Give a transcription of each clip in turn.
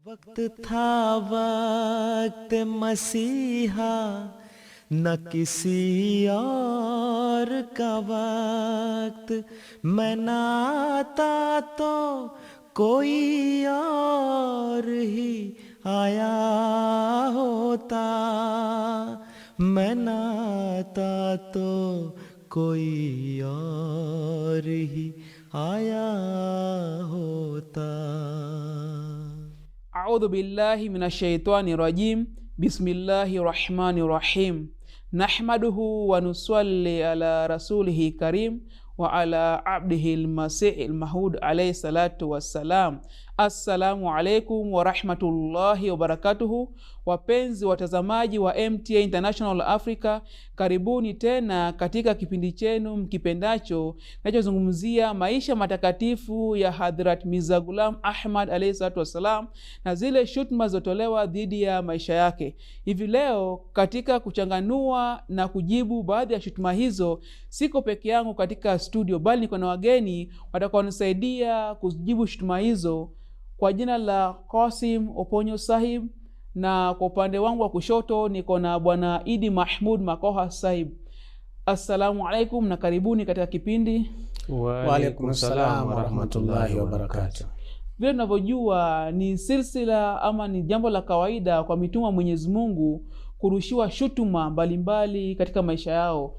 वक्त था वक्त मसीहा न किसी और का वक्त, मैं ना आता तो कोई और ही आया होता, मैं ना आता तो कोई और ही आया होता। A'udhu billahi minashaitani rajim. Bismillahirrahmanirrahim. Nahmaduhu wa nusalli ala rasulihi karim wa ala abdihi al-masih al-mahud alayhi salatu wassalam. Assalamu alaikum wa rahmatullahi wa barakatuhu. Wapenzi watazamaji wa MTA International Africa, karibuni tena katika kipindi chenu mkipendacho kinachozungumzia maisha matakatifu ya Hadhrat Mirza Ghulam Ahmad alayhi salatu wassalam na zile shutuma zotolewa dhidi ya maisha yake. Hivi leo katika kuchanganua na kujibu baadhi ya shutuma hizo, siko peke yangu katika studio, bali niko na wageni watakaonisaidia kujibu shutuma hizo. Kwa jina la Qasim Oponyo Sahib, na kwa upande wangu wa kushoto niko na bwana Idi Mahmud Makoha Sahib. Assalamu alaikum na karibuni katika kipindi. Wa alaikum salam wa rahmatullahi wa barakatuh. Vile tunavyojua ni silsila ama ni jambo la kawaida kwa mitume wa Mwenyezi Mungu kurushiwa shutuma mbalimbali katika maisha yao,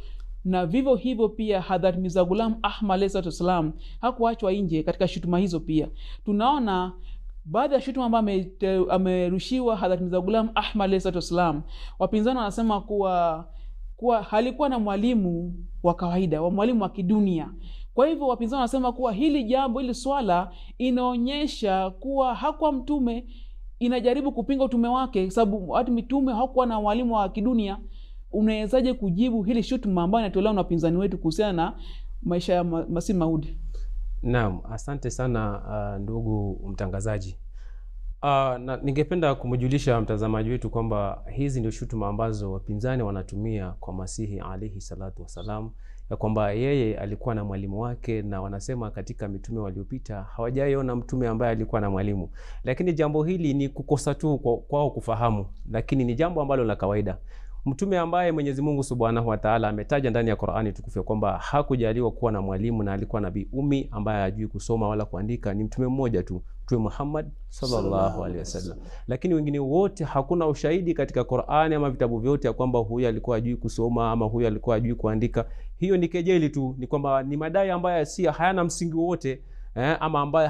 na vivyo hivyo pia Hadhrat Mirza Ghulam Ahmad alayhi salatu wasalam hakuachwa nje katika shutuma hizo. Pia tunaona baadhi ya shutuma ambazo amerushiwa Hadhrat Mirza Ghulam Ahmad alayhi salatu wasalam, wapinzani wanasema kuwa halikuwa na mwalimu wa kawaida, wa mwalimu wa kidunia. Kwa hivyo wapinzani wanasema kuwa hili swala inaonyesha kuwa hakuwa mtume, inajaribu kupinga utume wake, sababu hata mitume hakuwa na mwalimu wa kidunia. Unawezaje kujibu hili shutuma ambayo inatolewa na wapinzani wetu kuhusiana na maisha ya Masih Maud? Naam, asante sana ndugu mtangazaji. Na ningependa kumjulisha mtazamaji wetu kwamba hizi ndio shutuma ambazo wapinzani wanatumia kwa Masihi alayhi salatu wasalam, ya kwamba yeye alikuwa na mwalimu wake, na wanasema katika mitume waliopita hawajaiona mtume ambaye alikuwa na mwalimu. Lakini jambo hili ni kukosa tu kwao kufahamu, lakini ni jambo ambalo la kawaida. Mtume ambaye Mwenyezi Mungu Subhanahu wa Ta'ala ametaja ndani ya Qur'ani tukufu kwamba hakujaliwa kuwa na mwalimu na alikuwa nabii ummi ambaye hajui kusoma wala kuandika, ni mtume mmoja tu, Mtume Muhammad sallallahu alaihi wasallam. Lakini wengine wote hakuna ushahidi katika Qur'ani ama vitabu vyote ya kwamba huyu alikuwa hajui kusoma ama huyu alikuwa hajui kuandika. Hiyo ni kejeli tu, ni kwamba ni madai ambayo hayana msingi wote, ama ambaye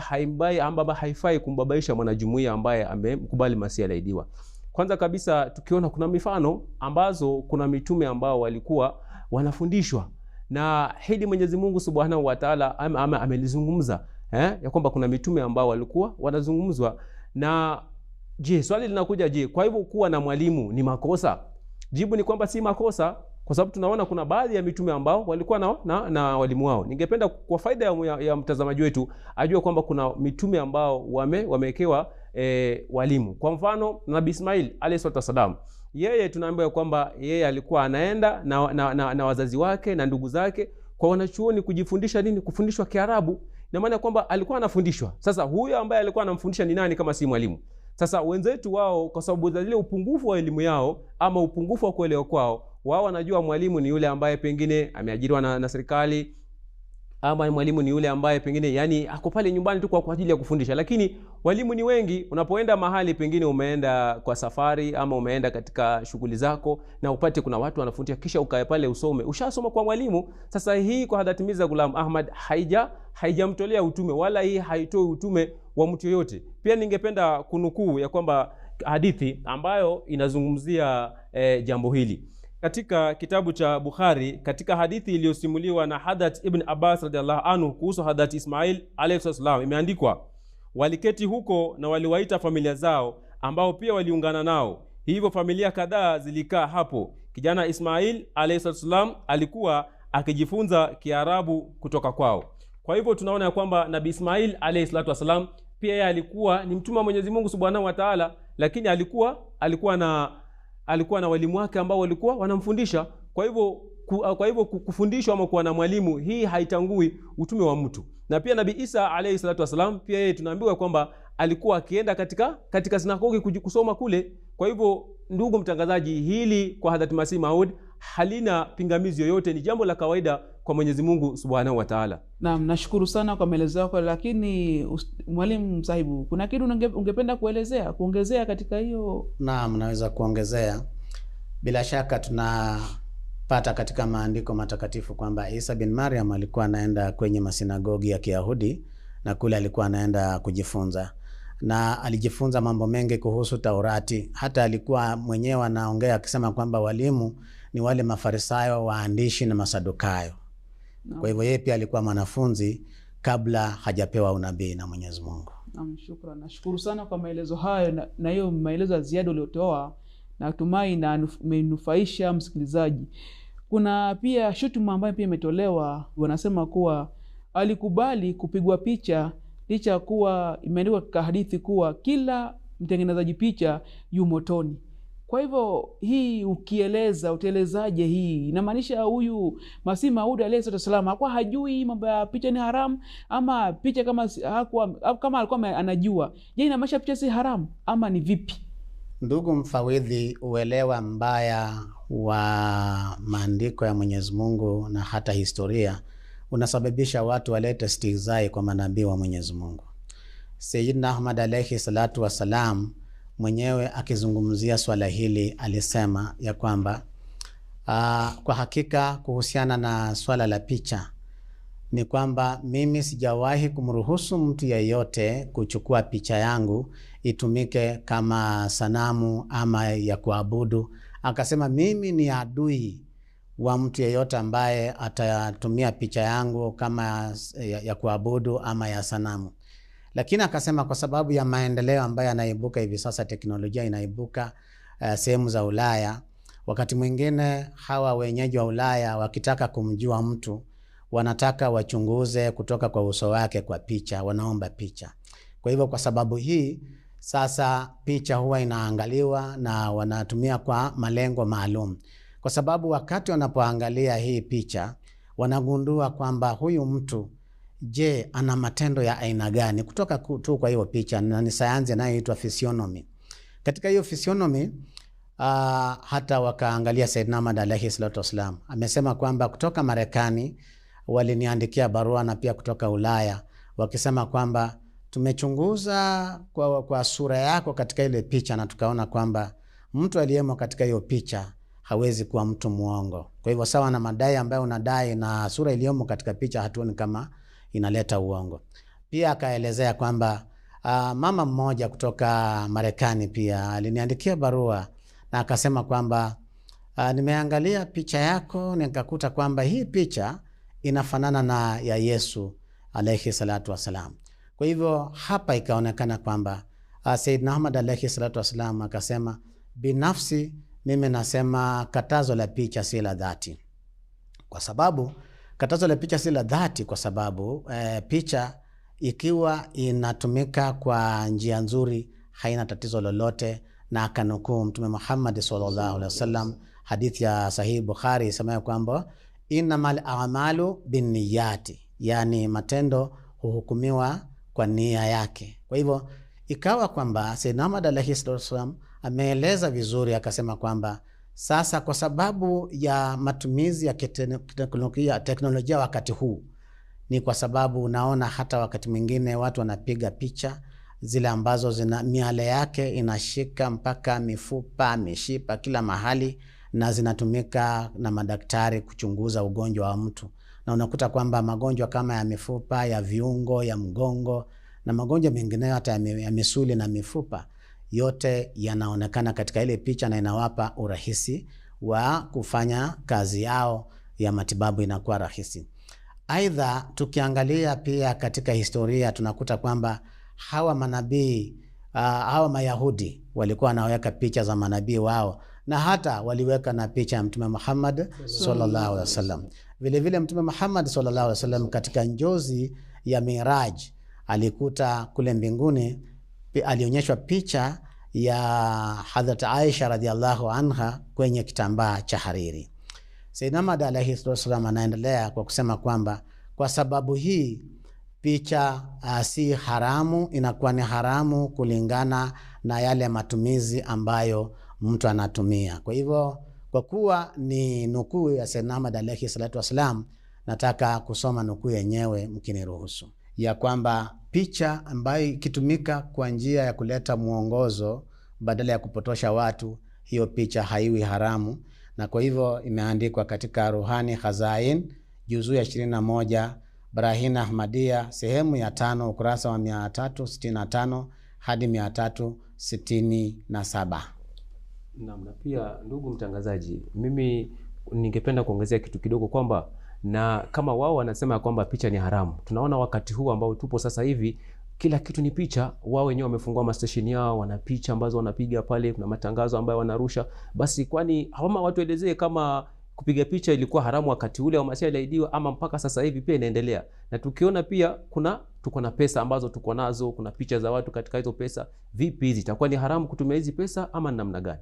haifai kumbabaisha mwanajumuiya ambaye amemkubali Masihi alaidiwa. Kwanza kabisa tukiona kuna mifano ambazo kuna mitume ambao walikuwa wanafundishwa na hili Mwenyezi Mungu Subhanahu wa Ta'ala amelizungumza, ya kwamba kuna mitume ambao walikuwa wanazungumzwa. Na je, swali linakuja, je, kwa hivyo kuwa na mwalimu ni makosa? Jibu ni kwamba si makosa, kwa sababu tunaona kuna baadhi ya mitume ambao walikuwa na walimu wao. Ningependa kwa faida ya mtazamaji wetu ajue kwamba kuna mitume ambao wamewekewa walimu. Kwa mfano Nabii Ismail alayhi salatu wasalam, yeye tunaambiwa kwamba yeye alikuwa anaenda na wazazi wake na ndugu zake kwa wanachuoni kujifundisha nini? Kufundishwa Kiarabu. Na maana kwamba alikuwa anafundishwa. Sasa huyo ambaye alikuwa anamfundisha ni nani kama si mwalimu? Sasa wenzetu wao, kwa sababu za ile upungufu wa elimu yao ama upungufu wa kuelewa kwao, wao wanajua mwalimu ni yule ambaye pengine ameajiriwa na serikali, ama mwalimu ni yule ambaye pengine yani ako pale nyumbani tu kwa ajili ya kufundisha. Lakini walimu ni wengi. Unapoenda mahali pengine umeenda kwa safari ama umeenda katika shughuli zako na upate kuna watu wanafundisha, kisha ukae pale usome, ushasoma kwa mwalimu. Sasa hii kwa Hadhrat Mirza Ghulam Ahmad haijamtolea utume, wala hii haitoi utume wa mtu yote. Pia ningependa kunukuu ya kwamba hadithi ambayo inazungumzia jambo hili katika kitabu cha Bukhari, katika hadithi iliyosimuliwa na Hadhrat Ibn Abbas radhiallahu anhu kuhusu Hadhrat Ismail alayhi salam, imeandikwa, waliketi huko na waliwaita familia zao ambao pia waliungana nao. Hivyo familia kadhaa zilikaa hapo. Kijana Ismail alayhi salam alikuwa akijifunza Kiarabu kutoka kwao. Kwa hivyo tunaona ya kwamba Nabii Ismail alayhi salatu wasalam pia yeye alikuwa ni mtume wa Mwenyezi Mungu Subhanahu wa Ta'ala, lakini alikuwa na walimu wake ambao walikuwa wanamfundisha. Kwa hivyo kufundishwa ama kuwa na mwalimu, hii haitangui utume wa mtu. Na pia Nabii Isa alayhi salatu wasalam pia yeye tunaambiwa kwamba alikuwa akienda katika sinagogi kusoma kule. Kwa hivyo ndugu mtangazaji, hili kwa Hadhrat Masih Maud halina pingamizi yoyote, ni jambo la kawaida kwa Mwenyezi Mungu Subhanahu wa Ta'ala. Naam, nashukuru sana kwa maelezo yako, lakini mwalimu Sahibu, kuna kitu ungependa kuongezea katika hiyo? Naam, naweza kuongezea. Bila shaka tunapata katika maandiko matakatifu kwamba Isa bin Maryam alikuwa anaenda kwenye masinagogi ya Kiyahudi, na kule alikuwa anaenda kujifunza, na alijifunza mambo mengi kuhusu Taurati. Hata alikuwa mwenyewe anaongea akisema kwamba walimu ni wale Mafarisayo, waandishi na Masadukayo. Kwa hivyo yeye pia alikuwa mwanafunzi kabla hajapewa unabii na Mwenyezi Mungu. Naam, shukrani. Nashukuru sana kwa maelezo hayo, na hiyo maelezo ya ziada uliotoa, natumai na imenufaisha msikilizaji. Kuna pia shutuma ambayo pia imetolewa, wanasema kuwa alikubali kupigwa picha licha kuwa imeandikwa katika hadithi kuwa kila mtengenezaji picha yu motoni. Kwa hivyo hii utaelezaje hii? Inamaanisha huyu Masih Maud alayhi salam hakuwa hajui mambo ya picha ni haramu, ama picha kama alikuwa anajua, je, inamaanisha picha si haramu ama ni vipi? Ndugu mfawidhi, uelewa mbaya wa maandiko ya Mwenyezi Mungu na hata historia unasababisha watu walete stihzai kwa manabii wa Mwenyezi Mungu. Sayyidina Ahmad alayhi salatu wasalam mwenyewe akizungumzia swala hili alisema ya kwamba kwa hakika kuhusiana na swala la picha ni kwamba mimi sijawahi kumruhusu mtu yeyote kuchukua picha yangu itumike kama sanamu ama ya kuabudu. Akasema mimi ni adui wa mtu yeyote ambaye atatumia picha yangu kama ya kuabudu ama ya sanamu. Lakini akasema kwa sababu ya maendeleo ambayo yanaibuka hivi sasa, teknolojia inaibuka sehemu za Ulaya, wakati mwingine hawa wenyeji wa Ulaya wakitaka kumjua mtu wanataka wachunguze kutoka kwa uso wake kwa picha, wanaomba picha. Kwa hivyo kwa sababu hii sasa picha huwa inaangaliwa na wanatumia kwa malengo maalum, kwa sababu wakati wanapoangalia hii picha wanagundua kwamba huyu mtu, je, ana matendo ya aina gani kutoka tu kwa hiyo picha, na ni sayansi inayoitwa physiognomy. Katika hiyo physiognomy hata wakaangalia Sayyidina Ahmad alayhi salatu wasalam amesema kwamba kutoka Marekani waliniandikia barua na pia kutoka Ulaya wakisema kwamba tumechunguza kwa sura yako katika ile picha na tukaona kwamba mtu aliyemo katika hiyo picha hawezi kuwa mtu muongo. Kwa hivyo sawa na madai ambayo unadai na sura iliyomo katika picha hatuoni kama inaleta uongo. Pia akaelezea kwamba mama mmoja kutoka Marekani pia aliniandikia barua na akasema kwamba nimeangalia picha yako nikakuta kwamba hii picha inafanana na ya Yesu alayhi salatu wasalam. Kwa hivyo hapa ikaonekana kwamba Sayyidina Ahmad alayhi salatu wasalam akasema, binafsi mimi nasema katazo la picha si la dhati. Kwa sababu katazo la picha si la dhati kwa sababu picha ikiwa inatumika kwa njia nzuri haina tatizo lolote, na akanukuu Mtume Muhammad sallallahu alaihi wasallam hadithi ya Sahih Bukhari isemayo kwamba innamal a'malu binniyati, yani matendo huhukumiwa kwa nia yake. Kwa hivyo ikawa kwamba Sayyidina Ahmad alayhi wasallam ameeleza vizuri, akasema kwamba sasa kwa sababu ya matumizi ya teknolojia wakati huu, ni kwa sababu unaona hata wakati mwingine watu wanapiga picha zile ambazo zina miale yake inashika mpaka mifupa, mishipa, kila mahali, na zinatumika na madaktari kuchunguza ugonjwa wa mtu. Na unakuta kwamba magonjwa kama ya mifupa, ya viungo, ya mgongo na magonjwa mengineyo hata ya misuli na mifupa, yote yanaonekana katika ile picha na inawapa urahisi wa kufanya kazi yao ya matibabu, inakuwa rahisi. Aidha tukiangalia pia katika historia tunakuta kwamba hawa manabii, hawa Mayahudi walikuwa wanaweka picha za manabii wao, na hata waliweka na picha ya Mtume Muhammad sallallahu alaihi wasallam. Vile vile Mtume Muhammad sallallahu alaihi wasallam katika njozi ya Miraj alikuta kule mbinguni, alionyeshwa picha ya Hadhrat Aisha radhiallahu anha kwenye kitambaa cha hariri. Sayyidina Ahmad alayhi wasallam anaendelea kwa kusema kwamba kwa sababu hii picha si haramu, inakuwa ni haramu kulingana na yale matumizi ambayo mtu anatumia. Kwa hivyo, kwa kuwa ni nukuu ya Sayyidna Ahmad alayhi salatu wasalam, nataka kusoma nukuu yenyewe mkiniruhusu, ya kwamba picha ambayo ikitumika kwa njia ya kuleta muongozo badala ya kupotosha watu, hiyo picha haiwi haramu. Na kwa hivyo imeandikwa katika Ruhani Khazain juzuu ya 21 Barahina Ahmadiyya sehemu ya 5 ukurasa wa 365 hadi 367. Naam, na pia ndugu mtangazaji, mimi ningependa kuongezea kitu kidogo kwamba, na kama wao wanasema kwamba picha ni haramu, tunaona wakati huu ambao tupo sasa hivi kila kitu ni picha. Wao wenyewe wamefungua mastation yao, wana picha ambazo wanapiga pale, kuna matangazo ambayo wanarusha. Basi kwani hawama watu elezee kama kupiga picha ilikuwa haramu wakati ule wa Masihi aliahidiwa, ama mpaka sasa hivi pia inaendelea? Na tukiona pia tuko na pesa ambazo tuko nazo, kuna picha za watu katika hizo pesa. Vipi hizi itakuwa ni haramu kutumia hizi pesa ama namna gani?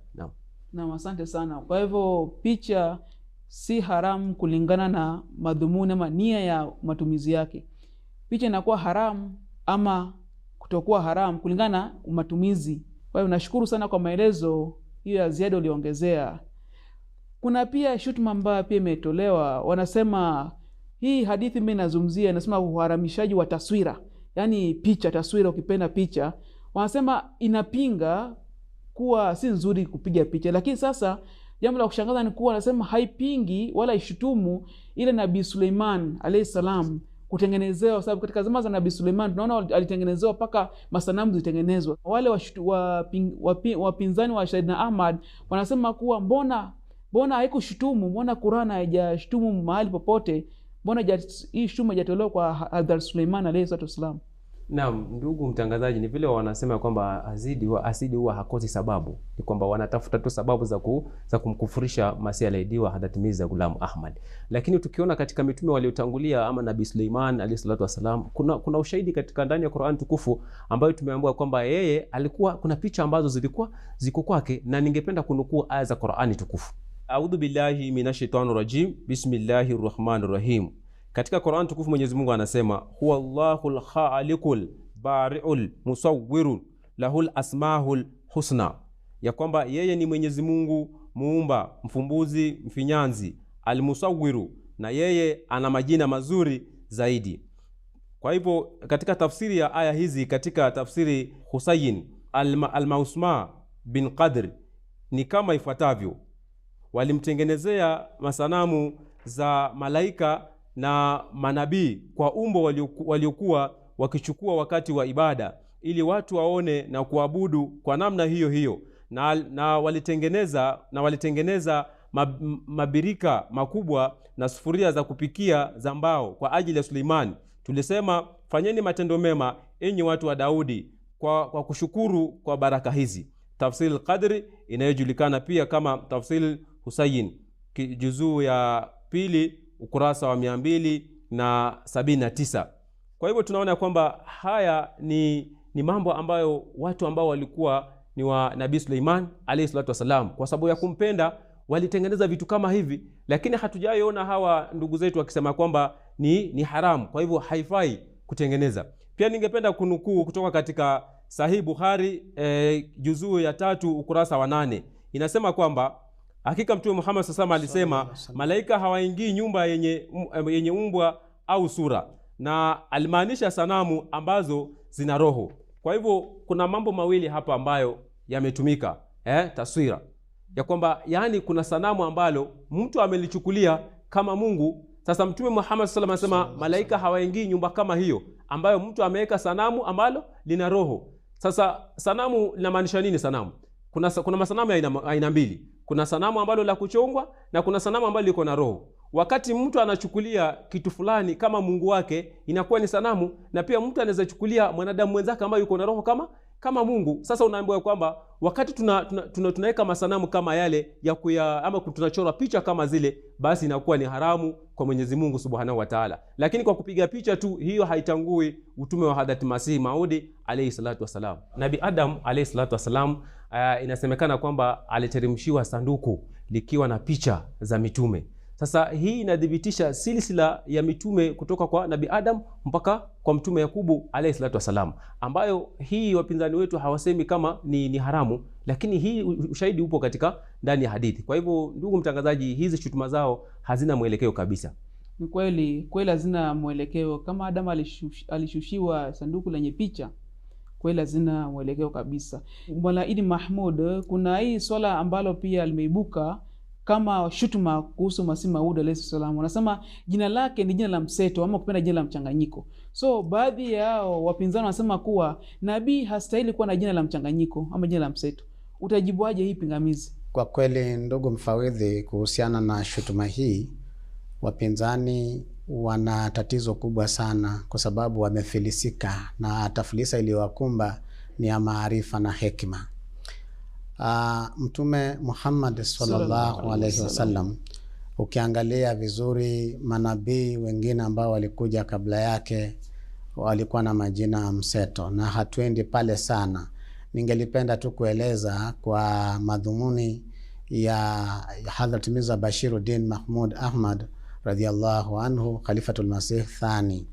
Naam, asante sana. Kwa hivyo picha si haramu kulingana na madhumuni ama nia ya matumizi yake. Picha inakuwa haramu ama kutokuwa haramu kulingana na matumizi. Kwa hivyo nashukuru sana kwa maelezo hiyo ya ziada uliongezea. Kuna pia shutuma ambayo pia imetolewa, wanasema hii hadithi mimi nazungumzia inasema uharamishaji wa taswira, yani picha, taswira, ukipenda picha. Wanasema inapinga kuwa si nzuri kupiga picha, lakini sasa jambo la kushangaza ni kuwa wanasema haipingi wala ishutumu ile Nabii Suleiman alayhi salam kutengenezewa, sababu katika zama za Nabii Suleiman tunaona alitengenezewa paka masanamu zitengenezwa. Wale wapinzani wa Sayyidina Ahmad wanasema kuwa mbona haikushutumu, mbona Qur'an haijashutumu mahali popote, mbona hii shutuma haijatolewa kwa Hadhrat Suleiman alayhi salam? Naam, ndugu mtangazaji, ni vile wanasema kwamba asidi huwa hakosi sababu. Ni kwamba wanatafuta tu sababu za kumkufurisha Masihi aliahidiwa Hadhrat Mirza Ghulam Ahmad. Lakini tukiona katika mitume waliotangulia ama Nabii Suleiman alayhi salatu wasalam, kuna ushahidi katika ndani ya Qur'an tukufu ambayo tumeambiwa kwamba yeye kuna picha ambazo ziko kwake, na ningependa kunukuu aya za Qur'ani tukufu. A'udhu billahi minashaitanir rajim. Bismillahir rahmanir rahim. Katika Qur'an tukufu Mwenyezi Mungu anasema, huwallahul khaliqul bari'ul musawwirun lahul asmaul husna, ya kwamba yeye ni Mwenyezi Mungu muumba, mfumbuzi, mfinyanzi, almusawwiru, na yeye ana majina mazuri zaidi. Kwa hivyo katika tafsiri ya aya hizi, katika tafsiri Husayn al-Mausma bin Qadr ni kama ifuatavyo: walimtengenezea masanamu za malaika na manabii kwa umbo waliokuwa wakichukua wakati wa ibada, ili watu waone na kuabudu kwa namna hiyo hiyo. Na walitengeneza mabirika makubwa na sufuria za kupikia za mbao kwa ajili ya Suleimani. Tulisema, fanyeni matendo mema enyi watu wa Daudi kwa kushukuru kwa baraka hizi. Tafsir al-Qadri inayojulikana pia kama Tafsir Husayn juzuu ya 2 ukurasa wa 279. Kwa hivyo tunaona kwamba haya ni mambo ambayo watu ambao walikuwa ni wa Nabii Suleiman alayhi salatu wasalam, kwa sababu ya kumpenda walitengeneza vitu kama hivi, lakini hatujaiona hawa ndugu zetu wakisema kwamba ni haramu, kwa hivyo haifai kutengeneza. Pia ningependa kunukuu kutoka katika Sahih Bukhari juzuu ya 3 ukurasa wa 8. Inasema kwamba hakika Mtume Muhammad sallallahu alayhi wasallam alisema, malaika hawaingii nyumba yenye umbwa au sura, na alimaanisha sanamu ambazo zina roho. Kwa hivyo kuna mambo mawili hapa ambayo yametumika, taswira ya kwamba yani kuna sanamu ambalo mtu amelichukulia kama Mungu. Sasa Mtume Muhammad sallallahu alayhi wasallam anasema malaika hawaingii nyumba kama hiyo ambayo mtu ameweka sanamu ambalo lina roho. Sasa sanamu linamaanisha nini? Sanamu kuna masanamu ya aina mbili. Kuna sanamu ambalo la kuchongwa na kuna sanamu ambalo liko na roho. Wakati mtu anachukulia kitu fulani kama Mungu wake, inakuwa ni sanamu, na pia mtu anaweza chukulia mwanadamu mwenzake ambaye yuko na roho kama Mungu. Sasa unaambiwa kwamba wakati tunaweka masanamu kama yale ama tunachora picha kama zile, basi inakuwa ni haramu kwa Mwenyezi Mungu Subhanahu wa Ta'ala. Lakini kwa kupiga picha tu, hiyo haitangui utume wa Hadhrat Masih Maudi alayhi salatu wasalam. Nabii Adam alayhi salatu wasalam, inasemekana kwamba aliteremshiwa sanduku likiwa na picha za mitume. Sasa hii inadhibitisha silsila ya mitume kutoka kwa Nabii Adam mpaka kwa Mtume Yakubu alayhi salatu wasalam, ambayo hii wapinzani wetu hawasemi kama ni haramu, lakini hii ushahidi upo katika ndani ya hadithi. Kwa hivyo ndugu mtangazaji, hizi shutuma zao hazina mwelekeo kabisa. Ni kweli hazina mwelekeo. Kama Adam alishushiwa sanduku lenye picha, kweli hazina mwelekeo kabisa. Bwana Idi Mahmud, kuna hii swala ambalo pia limeibuka kama shutuma kuhusu Masihi Maud alayhi salam. Wanasema jina lake ni jina la mseto ama kupenda jina la mchanganyiko. So baadhi yao wapinzani wanasema kuwa nabii hastahili kuwa na jina la mchanganyiko ama jina la mseto. Utajibuaje hii pingamizi? Kwa kweli ndugu mfawidhi, kuhusiana na shutuma hii, wapinzani wana tatizo kubwa sana, kwa sababu wamefilisika na tafilisa iliyowakumba ni ya maarifa na hekima. Mtume Muhammad sallallahu alaihi wasallam, ukiangalia vizuri, manabii wengine ambao walikuja kabla yake walikuwa na majina mseto, na hatuendi pale sana. Ningelipenda tu kueleza kwa madhumuni ya Hadhrat Mirza Bashiruddin Mahmud Ahmad radhiallahu anhu, Khalifatul Masih Thani,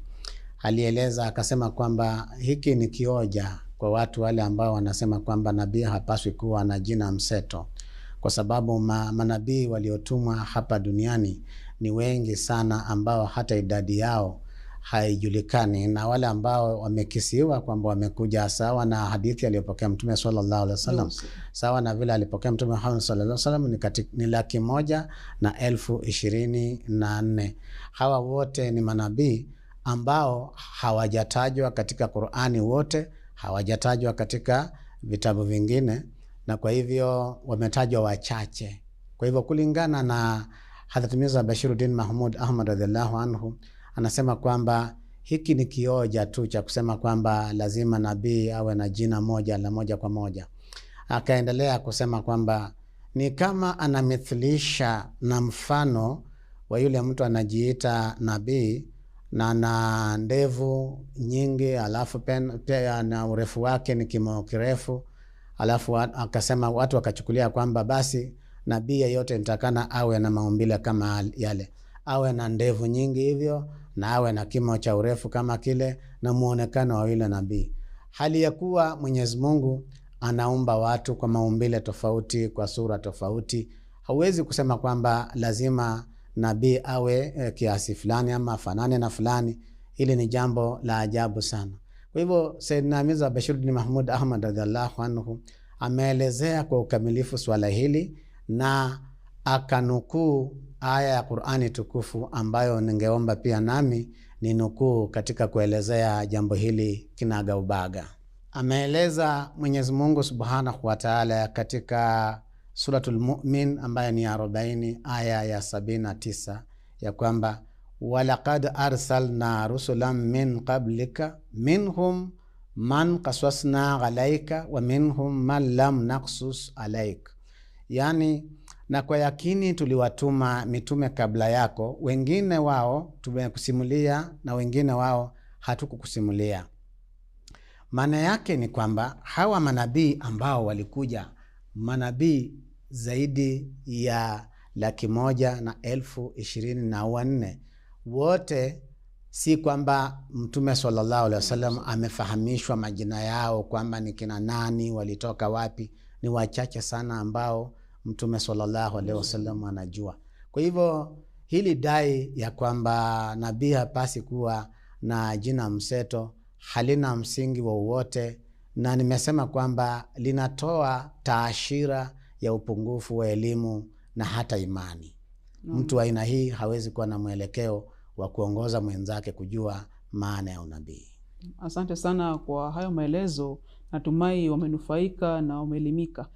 alieleza akasema kwamba hiki ni kioja kwa watu wale ambao wanasema kwamba nabii hapaswi kuwa na jina mseto, kwa sababu manabii waliotumwa hapa duniani ni wengi sana, ambao hata idadi yao haijulikani, na wale ambao wamekisiwa kwamba wamekuja sawa na hadithi aliyopokea Mtume sallallahu alaihi wasallam, sawa na vile alipokea Mtume Muhammad sallallahu alaihi wasallam, ni 1,124,000. Hawa wote ni manabii ambao hawajatajwa katika Qur'ani, wote hawajatajwa katika vitabu vingine, na kwa hivyo wametajwa wachache. Kwa hivyo kulingana na Hadhrat Mirza Bashiruddin Mahmud Ahmad radhiallahu anhu, anasema kwamba hiki ni kioja tu cha kusema kwamba lazima nabii awe na jina moja la moja kwa moja. Akaendelea kusema kwamba ni kama anamithilisha na mfano wa yule mtu anajiita nabii na na ndevu nyingi, alafu pia na urefu wake ni kimo kirefu, alafu akasema watu wakachukulia kwamba basi nabii yeyote nitakana awe na maumbile kama yale, awe na ndevu nyingi hivyo, na awe na kimo cha urefu kama kile, na muonekano wa yule nabii. Hali ya kuwa Mwenyezi Mungu anaumba watu kwa maumbile tofauti, kwa sura tofauti. Hauwezi kusema kwamba lazima nabii awe kiasi fulani ama fanane na fulani. Hili ni jambo la ajabu sana. Kwa hivyo Sayyidina Mirza Bashiruddin Mahmud Ahmad radhiallahu anhu ameelezea kwa ukamilifu swala hili, na akanukuu aya ya Qur'ani tukufu ambayo ningeomba pia nami ni nukuu katika kuelezea jambo hili kinaga ubaga. Ameeleza Mwenyezi Mungu Subhanahu wa Ta'ala katika Suratul Mu'min ambayo ni 40 aya ya 79 ya kwamba walaqad arsalna rusulan min qablika minhum man qasasna alayka wa minhum man lam naqsus alayka, yani na kwa yakini tuliwatuma mitume kabla yako, wengine wao tumekusimulia na wengine wao hatukukusimulia. Maana yake ni kwamba hawa manabii ambao walikuja, manabii zaidi ya 124,000, wote si kwamba Mtume sallallahu alaihi wasallam amefahamishwa majina yao kwamba ni kina nani, walitoka wapi. Ni wachache sana ambao Mtume sallallahu alaihi wasallam anajua. Kwa hivyo hili dai ya kwamba nabii hapasi kuwa na jina mseto halina msingi wowote, na nimesema kwamba linatoa taashira ya upungufu wa elimu na hata imani. Mtu wa aina hii hawezi kuwa na mwelekeo wa kuongoza mwenzake kujua maana ya unabii. Asante sana kwa hayo maelezo, natumai wamenufaika na wameelimika.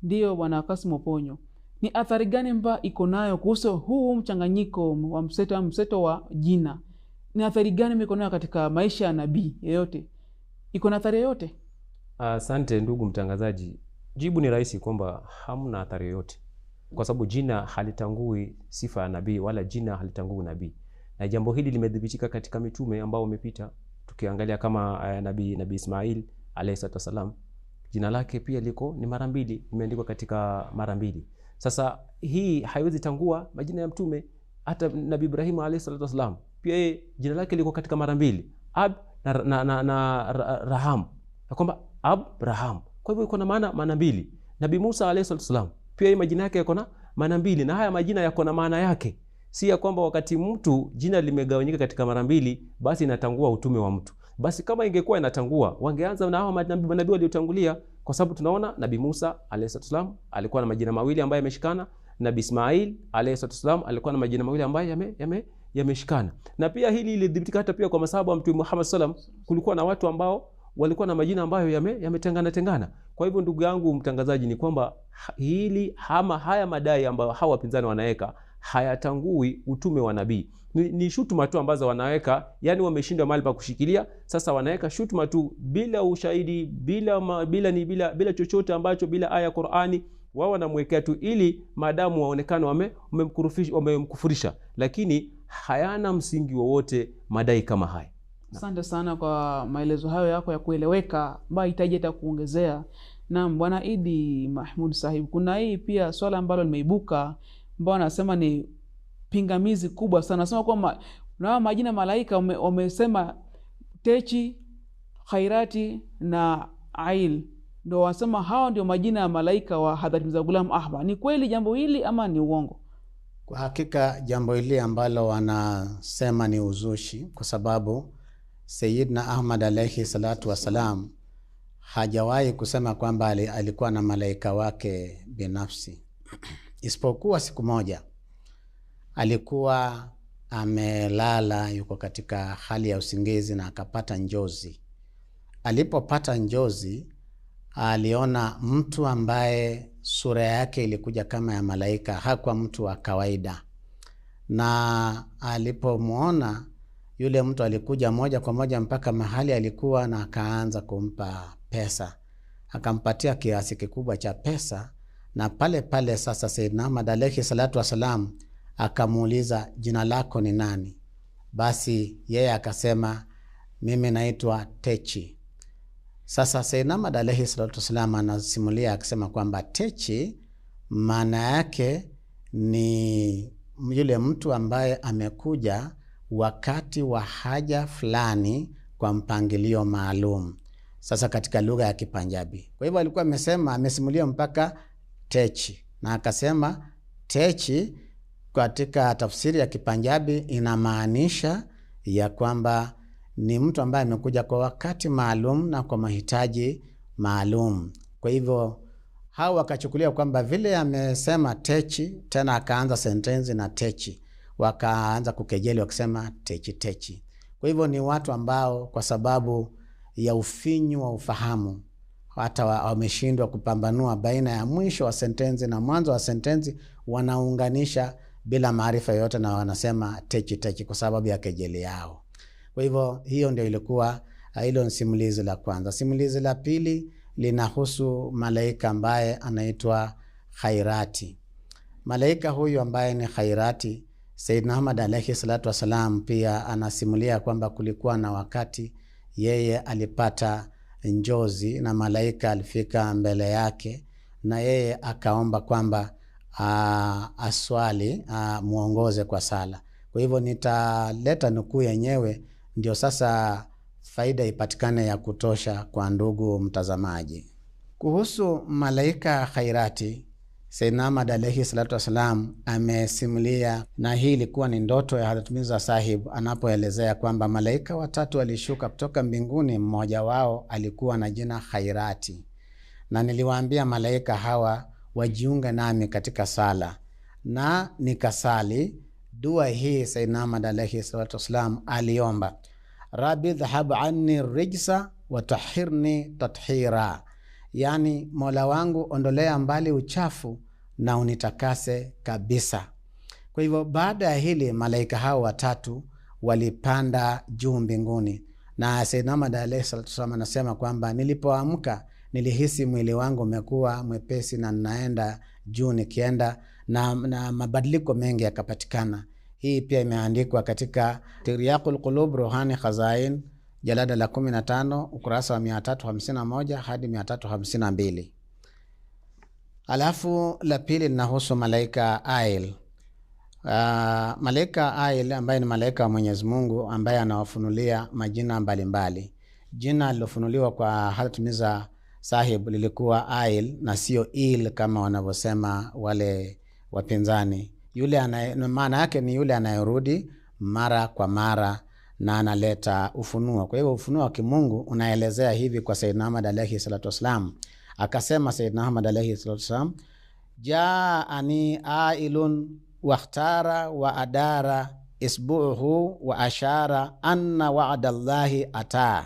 Ndio Bwana Kasim Oponyo, ni athari gani mba iko nayo kuhusu huu mchanganyiko wa mseto wa jina? Ni athari gani iko nayo katika maisha ya nabii yeyote? Iko na athari yoyote? Asante ndugu mtangazaji. Jibu ni rahisi kwamba hamna athari yoyote, kwa sababu jina halitangui sifa ya nabii, wala jina halitangui nabii. Na jambo hili limedhibitika katika mitume ambao wamepita. Tukiangalia kama nabii Ismail alayhi salam, jina lake pia liko ni mara mbili, imeandikwa katika mara mbili. Sasa hii haiwezi tangua majina ya mtume. hata Nabii Ibrahim alayhi salatu wasalam pia yeye jina lake liko katika mara mbili, Ab na Raham, na kwamba Abraham, kwa hivyo iko na maana mbili. Nabii Musa alayhi salatu wasalam pia yeye majina yake yako na maana mbili, na haya majina yako na maana yake. Si ya kwamba wakati mtu jina limegawanyika katika mara mbili basi inatangua utume wa mtu. Basi kama ingekuwa inatangua, wangeanza na hao manabii waliotangulia, kwa sababu tunaona Nabii Musa alayhi salatu wasalam alikuwa na majina mawili ambayo yameshikana. Nabii Ismail alayhi salatu wasalam alikuwa na majina mawili ambayo yameshikana. Na pia hili lilidhibitika hata pia kwa masahaba wa Mtume Muhammad sallam, kulikuwa na watu ambao walikuwa na majina ambayo yametengana. Kwa hivyo ndugu yangu mtangazaji, ni kwamba hili haya madai ambayo hawa wapinzani wanaweka hayatangui utume wa nabii. Ni shutuma tu ambazo wanaweka, yani wameshindwa mahali pa kushikilia. Sasa wanaweka shutuma tu bila ushahidi, bila chochote ambacho, bila aya ya Qur'ani. Wao wanamwekea tu ili maadamu waonekane wamemkufurisha, lakini hayana msingi wowote madai kama haya. Asante sana kwa maelezo hayo yako ya kueleweka, ambayo hitaji hata kuongezea. Naam, Bwana Idi Mahmud Sahib, kuna hii pia swala ambalo limeibuka ambao anasema ni pingamizi kubwa sana. Anasema kwamba na majina malaika wamesema Techi, Khairati na Ail, ndio wasema hao ndio majina ya malaika wa Hadhrat Mirza Ghulam Ahmad. Ni kweli jambo hili ama ni uongo? Kwa hakika jambo hili ambalo wanasema ni uzushi, kwa sababu Sayyidina Ahmad alayhi salatu wasalam hajawahi kusema kwamba alikuwa na malaika wake binafsi. Isipokuwa siku moja alikuwa amelala, yuko katika hali ya usingizi, na akapata njozi. Alipopata njozi, aliona mtu ambaye sura yake ilikuja kama ya malaika, hakuwa mtu wa kawaida. Na alipomuona yule mtu, alikuja moja kwa moja mpaka mahali alikuwa, na akaanza kumpa pesa. Akampatia kiasi kikubwa cha pesa, na pale pale sasa Sayyidina Ahmad alayhi salatu wasalam akamuuliza, jina lako ni nani? Basi yeye akasema, mimi naitwa Techi. Sasa Sayyidina Ahmad alayhi salatu wasalam anasimulia akisema kwamba Techi maana yake ni yule mtu ambaye amekuja wakati wa haja fulani kwa mpangilio maalum. Sasa katika lugha ya Kipanjabi. Kwa hivyo alikuwa amesimulia mpaka Techi, na akasema Techi katika tafsiri ya Kipanjabi inamaanisha ya kwamba ni mtu ambaye amekuja kwa wakati maalum na kwa mahitaji maalum. Kwa hivyo hao wakachukulia kwamba vile amesema Techi, tena akaanza sentensi na Techi, wakaanza kukejeli wakisema Techi Techi. Kwa hivyo ni watu ambao kwa sababu ya ufinyu wa ufahamu hata wameshindwa kupambanua baina ya mwisho wa sentensi na mwanzo wa sentensi, wanaunganisha bila maarifa yote na wanasema Techi Techi kwa sababu ya kejeli yao. Kwa hivyo hiyo ndio ilikuwa hilo ni simulizi la kwanza. Simulizi la pili linahusu malaika ambaye anaitwa Khairati. Malaika huyu ambaye ni Khairati, Sayyidina Ahmad alayhi salatu wasalam pia anasimulia kwamba kulikuwa na wakati yeye alipata njozi na malaika alifika mbele yake, na yeye akaomba kwamba aswali, muongoze kwa sala. Kwa hivyo nitaleta nukuu yenyewe ndio sasa faida ipatikane ya kutosha kwa ndugu mtazamaji. Kuhusu malaika Khairati, Sayyidina Ahmad alayhi salatu wasalam amesimulia, na hii ilikuwa ni ndoto ya Hadhrat Mirza Sahib anapoelezea kwamba malaika watatu walishuka kutoka mbinguni, mmoja wao alikuwa na jina Khairati, na niliwaambia malaika hawa wajiunge nami katika sala, na nikasali dua hii. Sayyidina Ahmad alayhi salatu wasalam aliomba, Rabbi dhahab anni rijsa wa tahirni tathira, yani Mola wangu ondolea mbali uchafu na unitakase kabisa. Kwa hivyo baada ya hili malaika hao watatu walipanda juu mbinguni, na Sayyidina Ahmad alayhi salatu wasalam anasema kwamba nilipoamka nilihisi mwili wangu umekuwa mwepesi na ninaenda juu nikienda, na mabadiliko mengi yakapatikana. Hii pia imeandikwa katika Tiryaqul Qulub Ruhani Khazain jalada la 15 ukurasa wa 351 hadi 352. Alafu la pili linahusu malaika Ail. Malaika Ail ambaye ni malaika wa Mwenyezi Mungu ambaye anawafunulia majina mbalimbali. Jina lilofunuliwa kwa Hazrat Mirza Sahib lilikuwa Ail na sio Il kama wanavyosema wale wapinzani. Yule maana yake ni yule anayerudi mara kwa mara na analeta ufunuo. Kwa hivyo ufunuo wa kimungu unaelezea hivi kwa Sayyidina Ahmad alayhi salatu wasalam. Akasema Sayyidina Ahmad alayhi salatu wasalam, jaani ailun wakhtara wa adara isbu'uhu wa ashara anna wa'dallahi ata.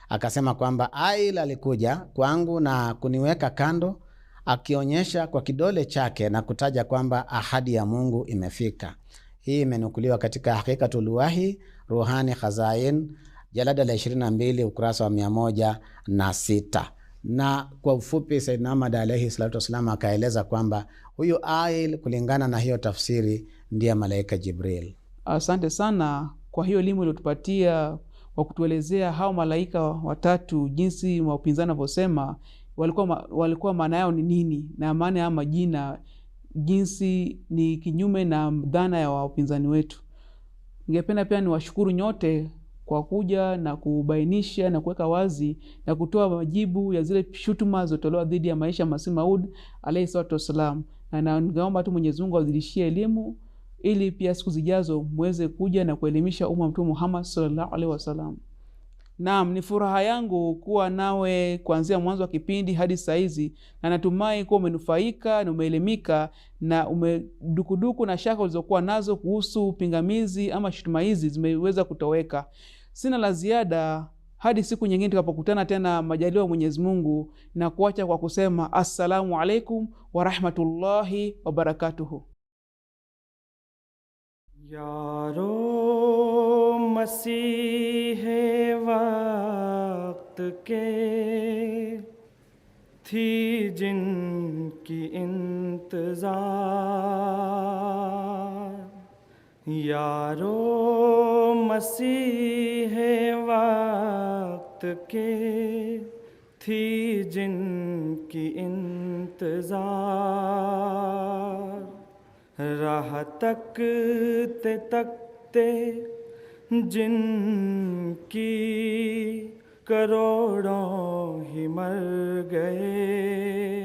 Akasema kwamba Ail alikuja kwangu na kuniweka kando, akionyesha kwa kidole chake na kutaja kwamba ahadi ya Mungu imefika. Hii imenukuliwa katika Hakikatul Wahi Ruhani Khazain jalada la 22 ukurasa wa 106. Na kwa ufupi Sayyidina Ahmad alayhi salatu wasallam akaeleza kwamba huyu Ail kulingana na hiyo tafsiri ndiye malaika Jibril. Asante sana kwa hiyo elimu iliyotupatia kwa kutuelezea hao malaika watatu, jinsi wapinzani wanavyosema walikuwa maana yao ni nini, na maana ya majina jinsi ni kinyume na dhana ya wapinzani wetu. Ningependa pia niwashukuru nyote kwa kuja na kubainisha na kuweka wazi na kutoa majibu ya zile shutuma zilizotolewa dhidi ya maisha ya Masih Maud alayhi salatu wasalam, na ningeomba tu Mwenyezi Mungu azidishie elimu ili pia siku zijazo muweze kuja na kuelimisha umma Mtume Muhammad sallallahu alaihi wasallam. Naam, ni furaha yangu kuwa nawe kuanzia mwanzo wa kipindi hadi saa hizi, na natumai kuwa umenufaika na umeelimika na umedukuduku na shaka ulizokuwa nazo kuhusu pingamizi ama shutuma hizi zimeweza kutoweka. Sina la ziada hadi siku nyingine tukapokutana tena majaliwa Mwenyezi Mungu, na kuacha kwa kusema assalamu alaikum wa rahmatullahi wa barakatuhu. यारो मसीह वक्त के थी जिनकी इंतजार, यारो मसीह वक्त के थी जिनकी इंतजार, राह तकते तकते जिनकी करोड़ों ही मर गए।